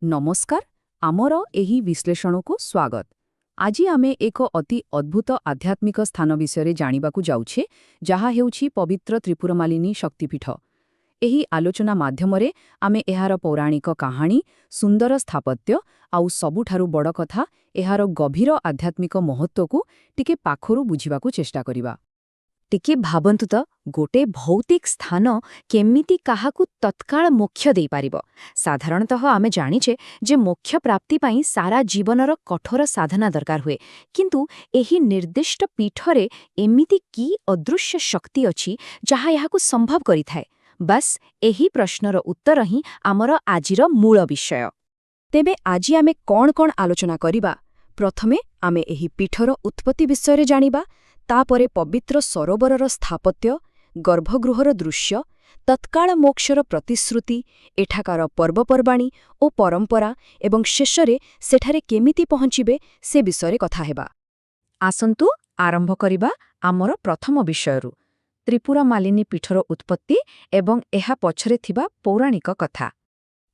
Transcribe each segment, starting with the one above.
ନମସ୍କାର, ଆମର ଏହି ବିଶ୍ଳେଷଣକୁ ସ୍ୱାଗତ। ଆଜି ଆମେ ଏକ ଅତି ଅଦ୍ଭୁତ ଆଧ୍ୟାତ୍ମିକ ସ୍ଥାନ ବିଷୟରେ ଜାଣିବାକୁ ଯାଉଛେ, ଯାହା ହେଉଛି ପବିତ୍ର ତ୍ରିପୁରମାଲିନୀ ଶକ୍ତିପୀଠ। ଏହି ଆଲୋଚନା ମାଧ୍ୟମରେ ଆମେ ଏହାର ପୌରାଣିକ କାହାଣୀ, ସୁନ୍ଦର ସ୍ଥାପତ୍ୟ ଆଉ ସବୁଠାରୁ ବଡ଼ କଥା, ଏହାର ଗଭୀର ଆଧ୍ୟାତ୍ମିକ ମହତ୍ତ୍ୱକୁ ଟିକେ ପାଖରୁ ବୁଝିବାକୁ ଚେଷ୍ଟା କରିବା। ଟିକେ ଭାବନ୍ତୁ ତ, ଗୋଟେ ଭୌତିକ ସ୍ଥାନ କେମିତି କାହାକୁ ତତ୍କାଳ ମୋକ୍ଷ ଦେଇପାରିବ? ସାଧାରଣତଃ ଆମେ ଜାଣିଛେ ଯେ ମୋକ୍ଷ ପ୍ରାପ୍ତି ପାଇଁ ସାରା ଜୀବନର କଠୋର ସାଧନା ଦରକାର ହୁଏ, କିନ୍ତୁ ଏହି ନିର୍ଦ୍ଦିଷ୍ଟ ପୀଠରେ ଏମିତି କି ଅଦୃଶ୍ୟ ଶକ୍ତି ଅଛି ଯାହା ଏହାକୁ ସମ୍ଭବ କରିଥାଏ? ବାସ୍ ଏହି ପ୍ରଶ୍ନର ଉତ୍ତର ହିଁ ଆମର ଆଜିର ମୂଳ ବିଷୟ। ତେବେ ଆଜି ଆମେ କ'ଣ ଆଲୋଚନା କରିବା? ପ୍ରଥମେ ଆମେ ଏହି ପୀଠର ଉତ୍ପତ୍ତି ବିଷୟରେ ଜାଣିବା, ତାପରେ ପବିତ୍ର ସରୋବରର ସ୍ଥାପତ୍ୟ, ଗର୍ଭଗୃହର ଦୃଶ୍ୟ, ତତ୍କାଳ ମୋକ୍ଷର ପ୍ରତିଶ୍ରୁତି, ଏଠାକାର ପର୍ବପର୍ବାଣୀ ଓ ପରମ୍ପରା, ଏବଂ ଶେଷରେ ସେଠାରେ କେମିତି ପହଞ୍ଚିବେ ସେ ବିଷୟରେ କଥା ହେବା। ଆସନ୍ତୁ ଆରମ୍ଭ କରିବା ଆମର ପ୍ରଥମ ବିଷୟରୁ, ତ୍ରିପୁରମାଲିନୀ ପୀଠର ଉତ୍ପତ୍ତି ଏବଂ ଏହା ପଛରେ ଥିବା ପୌରାଣିକ କଥା।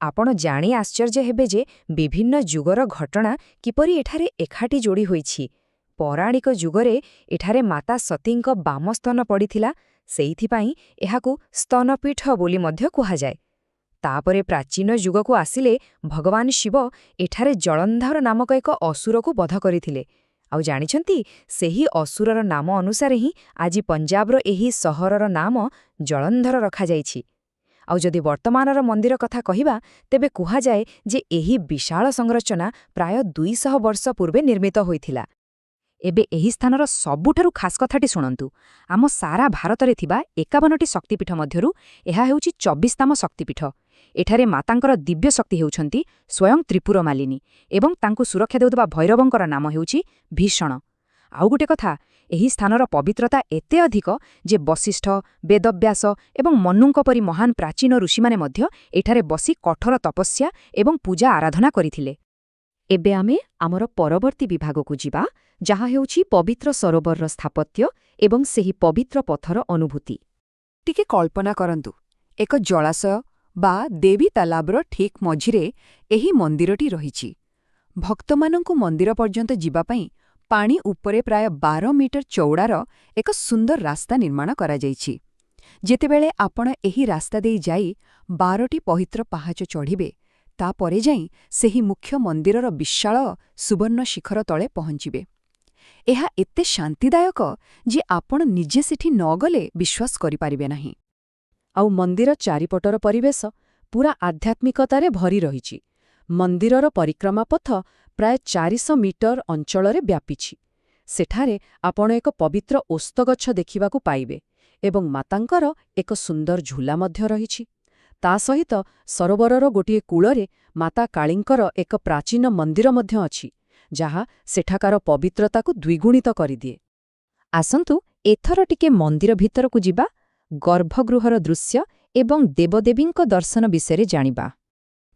ଆପଣ ଜାଣି ଆଶ୍ଚର୍ଯ୍ୟ ହେବେ ଯେ ବିଭିନ୍ନ ଯୁଗର ଘଟଣା କିପରି ଏଠାରେ ଏକାଠି ଯୋଡ଼ି ହୋଇଛି। ପୌରାଣିକ ଯୁଗରେ ଏଠାରେ ମାତା ସତୀଙ୍କ ବାମସ୍ତନ ପଡ଼ିଥିଲା, ସେଇଥିପାଇଁ ଏହାକୁ ସ୍ତନପୀଠ ବୋଲି ମଧ୍ୟ କୁହାଯାଏ। ତାପରେ ପ୍ରାଚୀନ ଯୁଗକୁ ଆସିଲେ ଭଗବାନ ଶିବ ଏଠାରେ ଜଳନ୍ଧର ନାମକ ଏକ ଅସୁରକୁ ବଧ କରିଥିଲେ। ଆଉ ଜାଣିଛନ୍ତି, ସେହି ଅସୁରର ନାମ ଅନୁସାରେ ହିଁ ଆଜି ପଞ୍ଜାବର ଏହି ସହରର ନାମ ଜଳନ୍ଧର ରଖାଯାଇଛି। ଆଉ ଯଦି ବର୍ତ୍ତମାନର ମନ୍ଦିର କଥା କହିବା, ତେବେ କୁହାଯାଏ ଯେ ଏହି ବିଶାଳ ସଂରଚନା ପ୍ରାୟ 200 ବର୍ଷ ପୂର୍ବେ ନିର୍ମିତ ହୋଇଥିଲା। ଏବେ ଏହି ସ୍ଥାନର ସବୁଠାରୁ ଖାସ୍ କଥାଟି ଶୁଣନ୍ତୁ। ଆମ ସାରା ଭାରତରେ ଥିବା 51ଟି ଶକ୍ତିପୀଠ ମଧ୍ୟରୁ ଏହା ହେଉଛି 24ତମ ଶକ୍ତିପୀଠ। ଏଠାରେ ମାତାଙ୍କର ଦିବ୍ୟ ଶକ୍ତି ହେଉଛନ୍ତି ସ୍ୱୟଂ ତ୍ରିପୁରମାଲିନୀ ଏବଂ ତାଙ୍କୁ ସୁରକ୍ଷା ଦେଉଥିବା ଭୈରବଙ୍କର ନାମ ହେଉଛି ଭୀଷଣ। ଆଉ ଗୋଟେ କଥା, ଏହି ସ୍ଥାନର ପବିତ୍ରତା ଏତେ ଅଧିକ ଯେ ବଶିଷ୍ଠ, ବେଦବ୍ୟାସ ଏବଂ ମନୁଙ୍କ ପରି ମହାନ ପ୍ରାଚୀନ ଋଷିମାନେ ମଧ୍ୟ ଏଠାରେ ବସି କଠୋର ତପସ୍ୟା ଏବଂ ପୂଜା ଆରାଧନା କରିଥିଲେ। ଏବେ ଆମେ ଆମର ପରବର୍ତ୍ତୀ ବିଭାଗକୁ ଯିବା, ଯାହା ହେଉଛି ପବିତ୍ର ସରୋବରର ସ୍ଥାପତ୍ୟ ଏବଂ ସେହି ପବିତ୍ର ପଥର ଅନୁଭୂତି। ଟିକେ କଳ୍ପନା କରନ୍ତୁ, ଏକ ଜଳାଶୟ ବା ଦେବୀ ତାଲାବର ଠିକ୍ ମଝିରେ ଏହି ମନ୍ଦିରଟି ରହିଛି। ଭକ୍ତମାନଙ୍କୁ ମନ୍ଦିର ପର୍ଯ୍ୟନ୍ତ ଯିବାପାଇଁ ପାଣି ଉପରେ ପ୍ରାୟ 12 ମିଟର ଚଉଡ଼ାର ଏକ ସୁନ୍ଦର ରାସ୍ତା ନିର୍ମାଣ କରାଯାଇଛି। ଯେତେବେଳେ ଆପଣ ଏହି ରାସ୍ତା ଦେଇ ଯାଇ 12ଟି ପବିତ୍ର ପାହାଚ ଚଢ଼ିବେ, ତାପରେ ଯାଇ ସେହି ମୁଖ୍ୟ ମନ୍ଦିରର ବିଶାଳ ସୁବର୍ଣ୍ଣ ଶିଖର ତଳେ ପହଞ୍ଚିବେ। ଏହା ଏତେ ଶାନ୍ତିଦାୟକ ଯେ ଆପଣ ନିଜେ ସେଠି ନ ଗଲେ ବିଶ୍ୱାସ କରିପାରିବେ ନାହିଁ। ଆଉ ମନ୍ଦିର ଚାରିପଟର ପରିବେଶ ପୁରା ଆଧ୍ୟାତ୍ମିକତାରେ ଭରି ରହିଛି। ମନ୍ଦିରର ପରିକ୍ରମା ପଥ ପ୍ରାୟ 400 ମିଟର ଅଞ୍ଚଳରେ ବ୍ୟାପିଛି। ସେଠାରେ ଆପଣ ଏକ ପବିତ୍ର ଓସ୍ତଗଛ ଦେଖିବାକୁ ପାଇବେ ଏବଂ ମାତାଙ୍କର ଏକ ସୁନ୍ଦର ଝୁଲା ମଧ୍ୟ ରହିଛି। ତା ସହିତ ସରୋବରର ଗୋଟିଏ କୂଳରେ ମାତା କାଳୀଙ୍କର ଏକ ପ୍ରାଚୀନ ମନ୍ଦିର ମଧ୍ୟ ଅଛି, ଯାହା ସେଠାକାର ପବିତ୍ରତାକୁ ଦ୍ୱିଗୁଣିତ କରିଦିଏ। ଆସନ୍ତୁ ଏଥର ଟିକେ ମନ୍ଦିର ଭିତରକୁ ଯିବା, ଗର୍ଭଗୃହର ଦୃଶ୍ୟ ଏବଂ ଦେବଦେବୀଙ୍କ ଦର୍ଶନ ବିଷୟରେ ଜାଣିବା।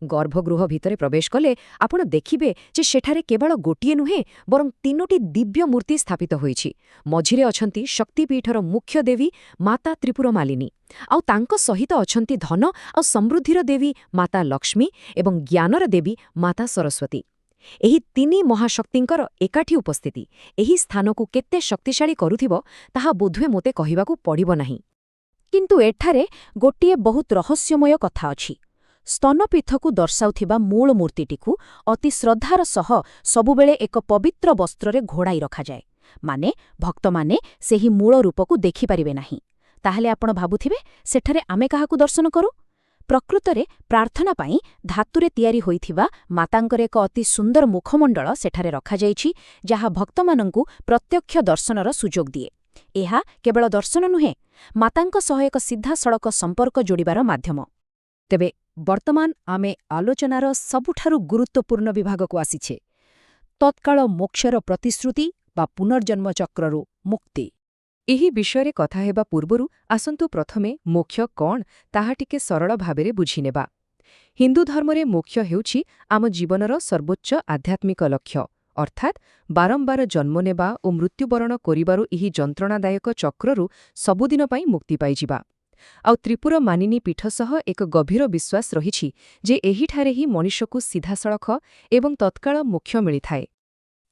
ଗର୍ଭଗୃହ ଭିତରେ ପ୍ରବେଶ କଲେ ଆପଣ ଦେଖିବେ ଯେ ସେଠାରେ କେବଳ ଗୋଟିଏ ନୁହେଁ, ବରଂ 3ଟି ଦିବ୍ୟ ମୂର୍ତ୍ତି ସ୍ଥାପିତ ହୋଇଛି। ମଝିରେ ଅଛନ୍ତି ଶକ୍ତିପୀଠର ମୁଖ୍ୟ ଦେବୀ ମାତା ତ୍ରିପୁରମାଲିନୀ, ଆଉ ତାଙ୍କ ସହିତ ଅଛନ୍ତି ଧନ ଆଉ ସମୃଦ୍ଧିର ଦେବୀ ମାତା ଲକ୍ଷ୍ମୀ ଏବଂ ଜ୍ଞାନର ଦେବୀ ମାତା ସରସ୍ୱତୀ। ଏହି 3 ମହାଶକ୍ତିଙ୍କର ଏକାଠି ଉପସ୍ଥିତି ଏହି ସ୍ଥାନକୁ କେତେ ଶକ୍ତିଶାଳୀ କରୁଥିବ ତାହା ବୋଧହୁଏ ମୋତେ କହିବାକୁ ପଡ଼ିବ ନାହିଁ। କିନ୍ତୁ ଏଠାରେ ଗୋଟିଏ ବହୁତ ରହସ୍ୟମୟ କଥା ଅଛି। ସ୍ତନପୀଠକୁ ଦର୍ଶାଉଥିବା ମୂଳ ମୂର୍ତ୍ତିଟିକୁ ଅତି ଶ୍ରଦ୍ଧାର ସହ ସବୁବେଳେ ଏକ ପବିତ୍ର ବସ୍ତ୍ରରେ ଘୋଡ଼ାଇ ରଖାଯାଏ, ମାନେ ଭକ୍ତମାନେ ସେହି ମୂଳ ରୂପକୁ ଦେଖିପାରିବେ ନାହିଁ। ତାହେଲେ ଆପଣ ଭାବୁଥିବେ, ସେଠାରେ ଆମେ କାହାକୁ ଦର୍ଶନ କରୁ? ପ୍ରକୃତରେ ପ୍ରାର୍ଥନା ପାଇଁ ଧାତୁରେ ତିଆରି ହୋଇଥିବା ମାତାଙ୍କର ଏକ ଅତି ସୁନ୍ଦର ମୁଖମଣ୍ଡଳ ସେଠାରେ ରଖାଯାଇଛି, ଯାହା ଭକ୍ତମାନଙ୍କୁ ପ୍ରତ୍ୟକ୍ଷ ଦର୍ଶନର ସୁଯୋଗ ଦିଏ। ଏହା କେବଳ ଦର୍ଶନ ନୁହେଁ, ମାତାଙ୍କ ସହ ଏକ ସିଧାସଳଖ ସମ୍ପର୍କ ଯୋଡ଼ିବାର ମାଧ୍ୟମ। ତେବେ ବର୍ତ୍ତମାନ ଆମେ ଆଲୋଚନାର ସବୁଠାରୁ ଗୁରୁତ୍ୱପୂର୍ଣ୍ଣ ବିଭାଗକୁ ଆସିଛେ, ତତ୍କାଳ ମୋକ୍ଷର ପ୍ରତିଶ୍ରୁତି ବା ପୁନର୍ଜନ୍ମ ଚକ୍ରରୁ ମୁକ୍ତି। ଏହି ବିଷୟରେ କଥା ହେବା ପୂର୍ବରୁ ଆସନ୍ତୁ ପ୍ରଥମେ ମୋକ୍ଷ କ'ଣ ତାହା ଟିକେ ସରଳ ଭାବରେ ବୁଝିନେବା। ହିନ୍ଦୁ ଧର୍ମରେ ମୋକ୍ଷ ହେଉଛି ଆମ ଜୀବନର ସର୍ବୋଚ୍ଚ ଆଧ୍ୟାତ୍ମିକ ଲକ୍ଷ୍ୟ, ଅର୍ଥାତ୍ ବାରମ୍ବାର ଜନ୍ମ ନେବା ଓ ମୃତ୍ୟୁବରଣ କରିବାରୁ ଏହି ଯନ୍ତ୍ରଣାଦାୟକ ଚକ୍ରରୁ ସବୁଦିନ ପାଇଁ ମୁକ୍ତି ପାଇଯିବା। ଆଉ ତ୍ରିପୁର ମାନିନୀ ପୀଠ ସହ ଏକ ଗଭୀର ବିଶ୍ୱାସ ରହିଛି ଯେ ଏହିଠାରେ ହିଁ ମଣିଷକୁ ସିଧାସଳଖ ଏବଂ ତତ୍କାଳ ମୋକ୍ଷ ମିଳିଥାଏ।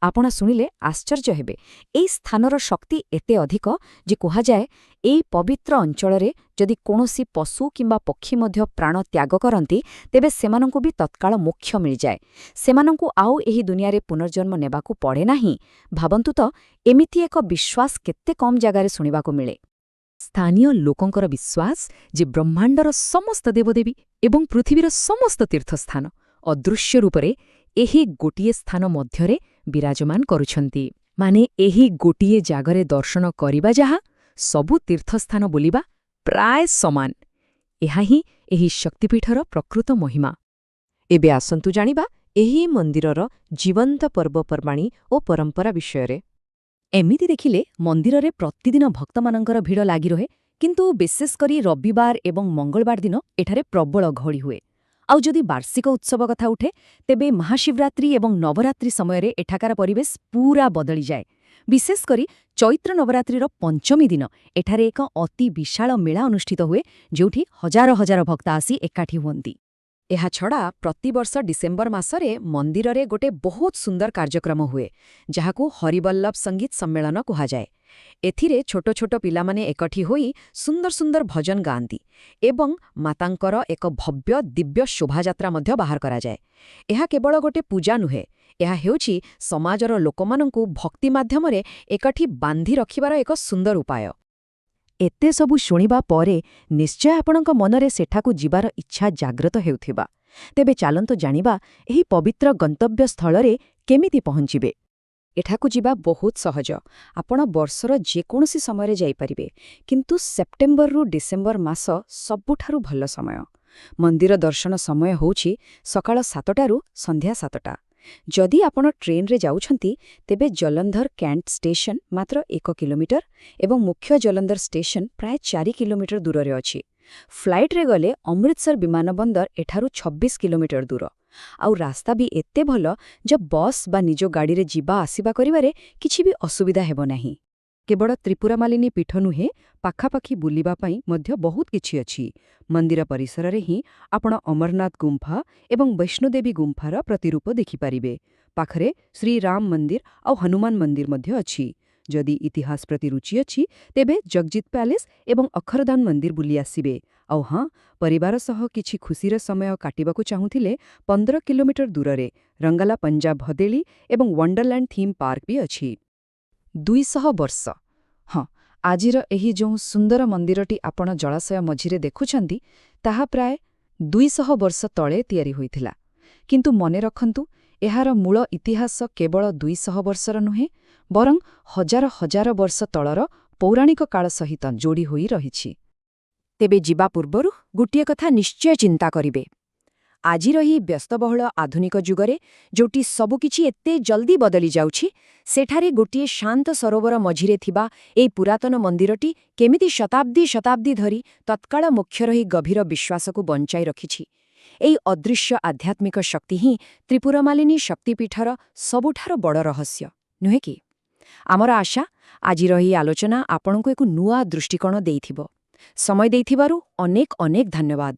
ଆପଣ ଶୁଣିଲେ ଆଶ୍ଚର୍ଯ୍ୟ ହେବେ, ଏହି ସ୍ଥାନର ଶକ୍ତି ଏତେ ଅଧିକ ଯେ କୁହାଯାଏ ଏହି ପବିତ୍ର ଅଞ୍ଚଳରେ ଯଦି କୌଣସି ପଶୁ କିମ୍ବା ପକ୍ଷୀ ମଧ୍ୟ ପ୍ରାଣ ତ୍ୟାଗ କରନ୍ତି ତେବେ ସେମାନଙ୍କୁ ବି ତତ୍କାଳ ମୋକ୍ଷ ମିଳିଯାଏ। ସେମାନଙ୍କୁ ଆଉ ଏହି ଦୁନିଆରେ ପୁନର୍ଜନ୍ମ ନେବାକୁ ପଡ଼େ ନାହିଁ। ଭାବନ୍ତୁ ତ, ଏମିତି ଏକ ବିଶ୍ୱାସ କେତେ କମ୍ ଜାଗାରେ ଶୁଣିବାକୁ ମିଳେ। ସ୍ଥାନୀୟ ଲୋକଙ୍କର ବିଶ୍ୱାସ ଯେ ବ୍ରହ୍ମାଣ୍ଡର ସମସ୍ତ ଦେବଦେବୀ ଏବଂ ପୃଥିବୀର ସମସ୍ତ ତୀର୍ଥସ୍ଥାନ ଅଦୃଶ୍ୟ ରୂପରେ ଏହି ଗୋଟିଏ ସ୍ଥାନ ମଧ୍ୟରେ ବିରାଜମାନ କରୁଛନ୍ତି। ମାନେ ଏହି ଗୋଟିଏ ଜାଗାରେ ଦର୍ଶନ କରିବା ଯାହା ସବୁ ତୀର୍ଥସ୍ଥାନ ବୁଲିବା ପ୍ରାୟ ସମାନ। ଏହା ହିଁ ଏହି ଶକ୍ତିପୀଠର ପ୍ରକୃତ ମହିମା। ଏବେ ଆସନ୍ତୁ ଜାଣିବା ଏହି ମନ୍ଦିରର ଜୀବନ୍ତ ପର୍ବପର୍ବାଣୀ ଓ ପରମ୍ପରା ବିଷୟରେ। ଏମିତି ଦେଖିଲେ ମନ୍ଦିରରେ ପ୍ରତିଦିନ ଭକ୍ତମାନଙ୍କର ଭିଡ଼ ଲାଗି ରହେ, କିନ୍ତୁ ବିଶେଷ କରି ରବିବାର ଏବଂ ମଙ୍ଗଳବାର ଦିନ ଏଠାରେ ପ୍ରବଳ ଗହଳି ହୁଏ। ଆଉ ଯଦି ବାର୍ଷିକ ଉତ୍ସବ କଥା ଉଠେ ତେବେ ମହାଶିବରାତ୍ରି ଏବଂ ନବରାତ୍ରି ସମୟରେ ଏଠାକାର ପରିବେଶ ପୁରା ବଦଳିଯାଏ। ବିଶେଷ କରି ଚୈତ୍ର ନବରାତ୍ରିର ପଞ୍ଚମୀ ଦିନ ଏଠାରେ ଏକ ଅତି ବିଶାଳ ମେଳା ଅନୁଷ୍ଠିତ ହୁଏ, ଯେଉଁଠି ହଜାର ହଜାର ଭକ୍ତ ଆସି ଏକାଠି ହୁଅନ୍ତି। ଏହାଛଡ଼ା ପ୍ରତିବର୍ଷ ଡିସେମ୍ବର ମାସରେ ମନ୍ଦିରରେ ଗୋଟେ ବହୁତ ସୁନ୍ଦର କାର୍ଯ୍ୟକ୍ରମ ହୁଏ, ଯାହାକୁ ହରିବଲ୍ଲଭ ସଙ୍ଗୀତ ସମ୍ମେଳନ କୁହାଯାଏ। ଏଥିରେ ଛୋଟ ଛୋଟ ପିଲାମାନେ ଏକାଠି ହୋଇ ସୁନ୍ଦର ସୁନ୍ଦର ଭଜନ ଗାଆନ୍ତି ଏବଂ ମାତାଙ୍କର ଏକ ଭବ୍ୟ ଦିବ୍ୟ ଶୋଭାଯାତ୍ରା ମଧ୍ୟ ବାହାର କରାଯାଏ। ଏହା କେବଳ ଗୋଟେ ପୂଜା ନୁହେଁ, ଏହା ହେଉଛି ସମାଜର ଲୋକମାନଙ୍କୁ ଭକ୍ତି ମାଧ୍ୟମରେ ଏକାଠି ବାନ୍ଧି ରଖିବାର ଏକ ସୁନ୍ଦର ଉପାୟ। ଏତେ ସବୁ ଶୁଣିବା ପରେ ନିଶ୍ଚୟ ଆପଣଙ୍କ ମନରେ ସେଠାକୁ ଯିବାର ଇଚ୍ଛା ଜାଗ୍ରତ ହେଉଥିବା। ତେବେ ଚାଲନ୍ତୁ ଜାଣିବା ଏହି ପବିତ୍ର ଗନ୍ତବ୍ୟସ୍ଥଳରେ କେମିତି ପହଞ୍ଚିବେ। ଏଠାକୁ ଯିବା ବହୁତ ସହଜ। ଆପଣ ବର୍ଷର ଯେକୌଣସି ସମୟରେ ଯାଇପାରିବେ, କିନ୍ତୁ ସେପ୍ଟେମ୍ବରରୁ ଡିସେମ୍ବର ମାସ ସବୁଠାରୁ ଭଲ ସମୟ। ମନ୍ଦିର ଦର୍ଶନ ସମୟ ହେଉଛି ସକାଳ 7ଟାରୁ ସନ୍ଧ୍ୟା 7ଟା। ଯଦି ଆପଣ ଟ୍ରେନ୍ରେ ଯାଉଛନ୍ତି ତେବେ ଜଲନ୍ଧର କ୍ୟାଣ୍ଟ ଷ୍ଟେସନ ମାତ୍ର 1 କିଲୋମିଟର ଏବଂ ମୁଖ୍ୟ ଜଲନ୍ଧର ଷ୍ଟେସନ ପ୍ରାୟ 4 କିଲୋମିଟର ଦୂରରେ ଅଛି। ଫ୍ଲାଇଟ୍ରେ ଗଲେ ଅମୃତସର ବିମାନବନ୍ଦର ଏଠାରୁ 26 କିଲୋମିଟର ଦୂର। ଆଉ ରାସ୍ତା ବି ଏତେ ଭଲ ଯେ ବସ୍ ବା ନିଜ ଗାଡ଼ିରେ ଯିବା ଆସିବା କରିବାରେ କିଛି ବି ଅସୁବିଧା ହେବ ନାହିଁ। କେବଳ ତ୍ରିପୁରାମାଲିନୀ ପୀଠ ନୁହେଁ, ପାଖାପାଖି ବୁଲିବା ପାଇଁ ମଧ୍ୟ ବହୁତ କିଛି ଅଛି। ମନ୍ଦିର ପରିସରରେ ହିଁ ଆପଣ ଅମରନାଥ ଗୁମ୍ଫା ଏବଂ ବୈଷ୍ଣୋଦେବୀ ଗୁମ୍ଫାର ପ୍ରତିରୂପ ଦେଖିପାରିବେ। ପାଖରେ ଶ୍ରୀରାମ ମନ୍ଦିର ଆଉ ହନୁମାନ ମନ୍ଦିର ମଧ୍ୟ ଅଛି। ଯଦି ଇତିହାସ ପ୍ରତି ରୁଚି ଅଛି ତେବେ ଜଗଜିତ ପ୍ୟାଲେସ୍ ଏବଂ ଅକ୍ଷରଧାମ ମନ୍ଦିର ବୁଲି ଆସିବେ। ଆଉ ହଁ, ପରିବାର ସହ କିଛି ଖୁସିର ସମୟ କାଟିବାକୁ ଚାହୁଁଥିଲେ 15 କିଲୋମିଟର ଦୂରରେ ରଙ୍ଗାଲା ପଞ୍ଜାବ ହଦେଳି ଏବଂ ୱଣ୍ଡରଲ୍ୟାଣ୍ଡ ଥିମ୍ ପାର୍କ ବି ଅଛି। 200 ବର୍ଷ। ହଁ, ଆଜିର ଏହି ଯେଉଁ ସୁନ୍ଦର ମନ୍ଦିରଟି ଆପଣ ଜଳାଶୟ ମଝିରେ ଦେଖୁଛନ୍ତି ତାହା ପ୍ରାୟ 200 ବର୍ଷ ତଳେ ତିଆରି ହୋଇଥିଲା। କିନ୍ତୁ ମନେ ରଖନ୍ତୁ, ଏହାର ମୂଳ ଇତିହାସ କେବଳ 200 ବର୍ଷର ନୁହେଁ, ବରଂ ହଜାର ହଜାର ବର୍ଷ ତଳର ପୌରାଣିକ କାଳ ସହିତ ଯୋଡ଼ି ହୋଇ ରହିଛି। ତେବେ ଯିବା ପୂର୍ବରୁ ଗୋଟିଏ କଥା ନିଶ୍ଚୟ ଚିନ୍ତା କରିବେ। ଆଜିର ଏହି ବ୍ୟସ୍ତବହୁଳ ଆଧୁନିକ ଯୁଗରେ ଯେଉଁଠି ସବୁକିଛି ଏତେ ଜଲ୍ଦି ବଦଳି ଯାଉଛି, ସେଠାରେ ଗୋଟିଏ ଶାନ୍ତ ସରୋବର ମଝିରେ ଥିବା ଏହି ପୁରାତନ ମନ୍ଦିରଟି କେମିତି ଶତାବ୍ଦୀ ଶତାବ୍ଦୀ ଧରି ତତ୍କାଳ ମୋକ୍ଷର ଏହି ଗଭୀର ବିଶ୍ୱାସକୁ ବଞ୍ଚାଇ ରଖିଛି। ଏହି ଅଦୃଶ୍ୟ ଆଧ୍ୟାତ୍ମିକ ଶକ୍ତି ହିଁ ତ୍ରିପୁରାମାଲିନୀ ଶକ୍ତିପୀଠର ସବୁଠାରୁ ବଡ଼ ରହସ୍ୟ, ନୁହେଁ କି? ଆମର ଆଶା ଆଜିର ଏହି ଆଲୋଚନା ଆପଣଙ୍କୁ ଏକ ନୂଆ ଦୃଷ୍ଟିକୋଣ ଦେଇଥିବ। ସମୟ ଦେଇଥିବାରୁ ଅନେକ ଅନେକ ଧନ୍ୟବାଦ।